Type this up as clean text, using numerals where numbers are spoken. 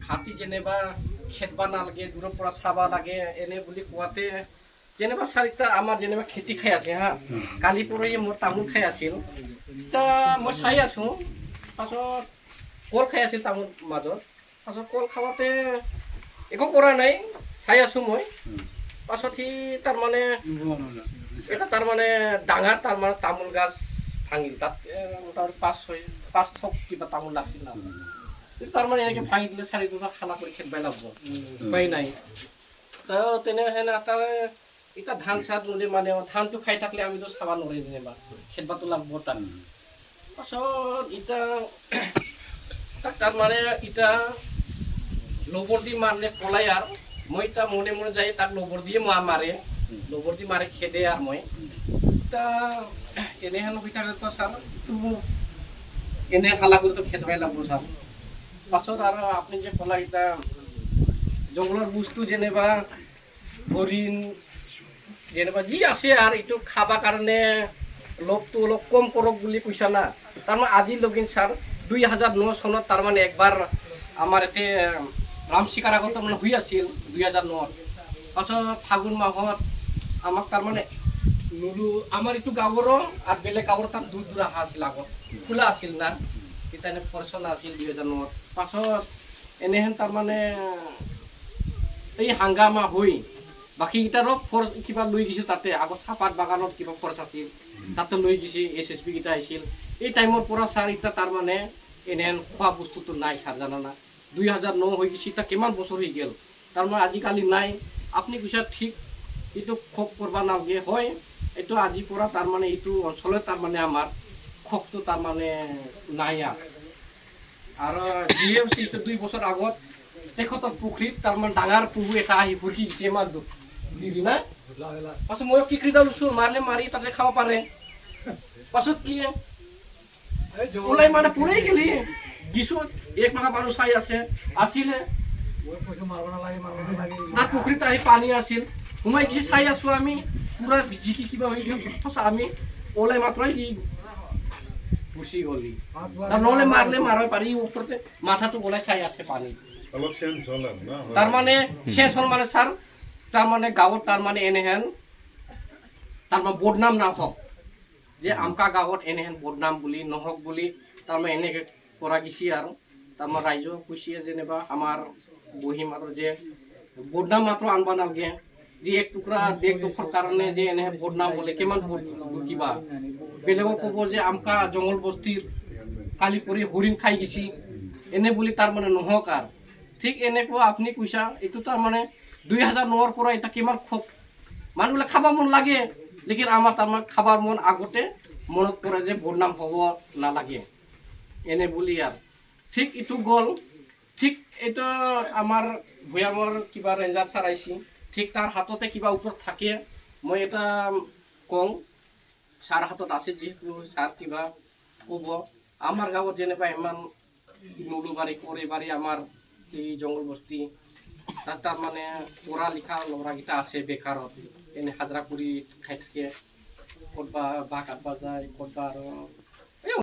হাতী যেনিবা খেদবা নালাগে দূৰৰ পৰা চাবা লাগে এনে বুলি কোৱাতে যেনিবা চাৰিটা আমাৰ যেনিবা খেতি খাই আছে হা কালি পৰহি মোৰ তামোল খাই আছিল এতিয়া মই চাই আছোঁ পাছত কল খাই আছিল তামোল মাজত পাছত কল খাওঁতে একো কৰা নাই চাই আছোঁ মই পাছত সি তাৰমানে এটা তাৰমানে ডাঙৰ তাৰমানে তামোল গাছ ভাঙিল তাত মোটামুটি পাঁচ থক কিবা তামোল লাগছিল না তাৰমানে এনেকৈ ভাঙি দিলে চাৰি দুটা খানা কৰি খেদবাই লাগব উপায় নাই তেনেহেনে তাৰ এতিয়া ধান চাত ৰুলে মানে ধানটো খাই থাকিলে আমিতো চাব নোৱাৰি যেনিবা খেদবাটো লাগব তাক পাছত এতিয়া তাক তাৰমানে এতিয়া লবৰ দি মাৰিলে পলাই আৰু মই এতিয়া মনে মনে যাই তাক লবৰ দিয়ে মাৰে লবৰ দি মাৰি খেদে আৰু মই এতিয়া এনেহেন হৈ থাকেতো ছাৰ এনে খালা কৰিতো খেদবাই লাগব ছাৰ পাছত আৰু আপুনি যে ক'লা এতিয়া জংঘলৰ বস্তু যেনিবা হৰিণ যেনিবা যি আছে আৰু এইটো খাবৰ কাৰণে লোভটো অলপ কম কৰক বুলি কৈছা না তাৰমানে আজিলৈকে ছাৰ 2009 চনত তাৰমানে একবাৰ আমাৰ ইয়াতে ৰাম চিকাৰ আগত তাৰমানে হৈ আছিল 2009 পাছত ফাগুন মাহত আমাক তাৰমানে নুলু আমাৰ এইটো গাঁৱৰো আৰু বেলেগ গাঁৱৰ তাত দূৰ দূৰ অহা আছিল আগত খোলা আছিল না তেতিয়া এনে ফৰচলা আছিল 2009 পাছত এনেহেন তাৰমানে এই হাংগামা হৈ বাকীকেইটাৰো ফৰ কিবা লৈ গৈছিল তাতে আগত চাহপাত বাগানত কিবা খৰচ আছিল তাতে লৈ গৈছে SSB কেইটা আহিছিল এই টাইমৰ পৰা ছাৰ এতিয়া তাৰমানে এনেহেন খোৱা বস্তুটো নাই ছাৰ জানানা 2009 হৈ গৈছে এতিয়া কিমান বছৰ হৈ গ'ল তাৰমানে আজিকালি নাই আপুনি কৈছে ঠিক এইটো খোক কৰিব নালাগে হয় এইটো আজিৰ পৰা তাৰমানে এইটো অঞ্চলত তাৰমানে আমাৰ খোকটো তাৰমানে নাই আৰু যিয়ে হৈছে এইটো 2 বছৰ আগত তেখেতৰ পুখুৰীত তাৰমানে ডাঙৰ পুহু এটা আহি ভুকি দিছে আমাৰ দিদি না পাছত মই কিকৰিটা লৈছোঁ মাৰিলে মাৰি তাতে খাব পাৰে পাছত কি ওলাই মানে পলাই গেলি কিছু এক মাহ মানুহ চাই আছিলে তাত পুখুৰীত আহি পানী আছিল সোমাই গেছি চাই আছোঁ আমি পুৰা জিকি কিবা হৈ গ'ল পাছত আমি ওলাই মাত্ৰ সি গুচি গ'লি নহ'লে মাৰিলে মাৰিব পাৰি ওপৰতে মাথাটো ওলাই চাই আছে পানী অলপ চেঞ্জ হ'ল আৰু ন তাৰমানে চেঞ্জ হ'ল মানে ছাৰ তাৰমানে গাঁৱত তাৰমানে এনেহেন তাৰমানে বদনাম নহওক যে আমকা গাঁৱত এনেহেন বদনাম বুলি নহওক বুলি তাৰমানে এনেকৈ কৰা গৈছে আৰু তাৰমানে ৰাইজক কৈছে যেনিবা আমাৰ বহি মাত্ৰ যে বদনাম মাত্ৰ আনব নালাগে যে এক টুকুৰা দেশ দুখৰ কাৰণে যে এনেহেন বদনাম হ'লে কিমান কিবা বেলেগক ক'ব যে আমকা জংঘল বস্তিৰ কালি কৰি হৰিণ খাই গৈছে এনে বুলি তাৰমানে নহওক আৰু ঠিক এনেকুৱা আপুনি কৈছা এইটো তাৰমানে 2009ৰ পৰা এতিয়া কিমান খোক মানুহবিলাক খাব মন লাগে লেকিন আমাৰ তাৰমানে খাবৰ মন আগতে মনত পৰে যে বদনাম হ'ব নালাগে এনে বুলি আৰু ঠিক এইটো গ'ল ঠিক এইটো আমাৰ ভৈয়ামৰ কিবা ৰেঞ্জাৰ ছাৰ আহিছে ঠিক তাৰ হাততে কিবা ওপৰত থাকে মই এটা কওঁ ছাৰ হাতত আছে যিহেতু ছাৰ কিবা ক'ব আমাৰ গাঁৱত যেনিবা ইমান নলুবাৰী কৰিবাৰী আমাৰ এই জংঘল বস্তি তাত তাৰমানে পঢ়া লিখা ল'ৰাকেইটা আছে বেকাৰত এনে হাজিৰা কৰি খাই থাকে ক'তবা বাহ কাটবা যায় ক'তবা আৰু